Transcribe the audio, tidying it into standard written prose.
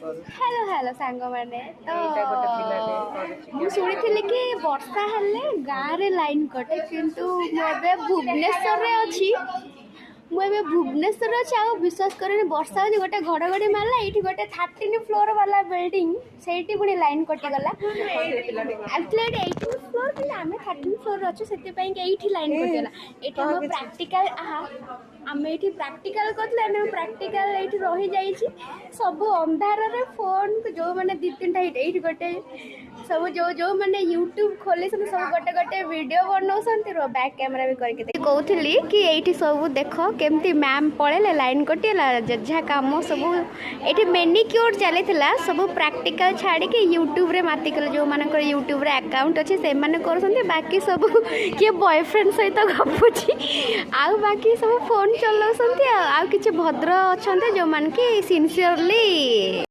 hello hello सांग मैंने तो ମୁଁ ଶୁଣିଥିଲି କି ବର୍ଷା ହେଲେ ଗାଁରେ ଲାଇନ୍ କଟେ କିନ୍ତୁ ମୁଁ ଏବେ ଭୁବନେଶ୍ୱରରେ ଅଛି ମୁଁ ଏବେ ଭୁବନେଶ୍ୱରରେ ଅଛି ଆଉ ବିଶ୍ୱାସ କରିନି ବର୍ଷା ହେଉଛି ଗୋଟେ ଘଡ଼ଘଡ଼ି ମାରିଲା ଏଇଠି ଗୋଟେ 13 ଫ୍ଲୋର ବାଲା ବିଲ୍ଡିଂ ସେଇଠି ପୁଣି ଲାଇନ୍ କଟିଗଲା ଆକ୍ଚୁଆଲି ଏଇଠି 18 ଫ୍ଲୋର କିନ୍ତୁ ଆମେ 13 ଫ୍ଲୋରରେ ଅଛୁ ସେଥିପାଇଁ କି ଏଇଠି ଲାଇନ୍ କଟିଗଲା ଏଇଠି ଆମ ପ୍ରାକ୍ଟିକାଲ ଆମେ ଏଇଠି ପ୍ରାକ୍ଟିକାଲ କରିଥିଲେ ଆମେ ପ୍ରାକ୍ଟିକାଲ ଏଇଠି ରହିଯାଇଛି ସବୁ ଅନ୍ଧାରରେ ଫୋନ୍ ଯେଉଁମାନେ ଦୁଇ ତିନିଟା ଏଇଠି ଗୋଟେ ସବୁ ଯେଉଁମାନେ ୟୁଟ୍ୟୁବ ଖୋଲିଛନ୍ତି ସବୁ ଗୋଟେ ଗୋଟେ ଭିଡ଼ିଓ ବନାଉଛନ୍ତି ବ୍ୟାକ୍ କ୍ୟାମେରା ବି କରିକି କହୁଥିଲି କି ଏଇଠି ସବୁ ଦେଖ କେମିତି ମ୍ୟାମ୍ ପଳେଇଲେ ଲାଇନ୍ କଟିଗଲା ଯାହା କାମ ସବୁ ଏଇଠି ମେନିକ୍ୟୁର ଚାଲିଥିଲା ସବୁ ପ୍ରାକ୍ଟିକାଲ ଛାଡ଼ିକି ୟୁଟ୍ୟୁବରେ ମାତିକଲେ ଯେଉଁମାନଙ୍କର ୟୁଟ୍ୟୁବରେ ଆକାଉଣ୍ଟ ଅଛି ସେମାନେ କରୁଛନ୍ତି ବାକି ସବୁ କିଏ ବୟଫ୍ରେଣ୍ଡ ସହିତ ଗପୁଛି ଆଉ ବାକି ସବୁ ଫୋନ୍ ଚଲାଉଛନ୍ତି ଆଉ କିଛି ଭଦ୍ର ଅଛନ୍ତି ଯେଉଁମାନେ କି ସିନସିୟରଲି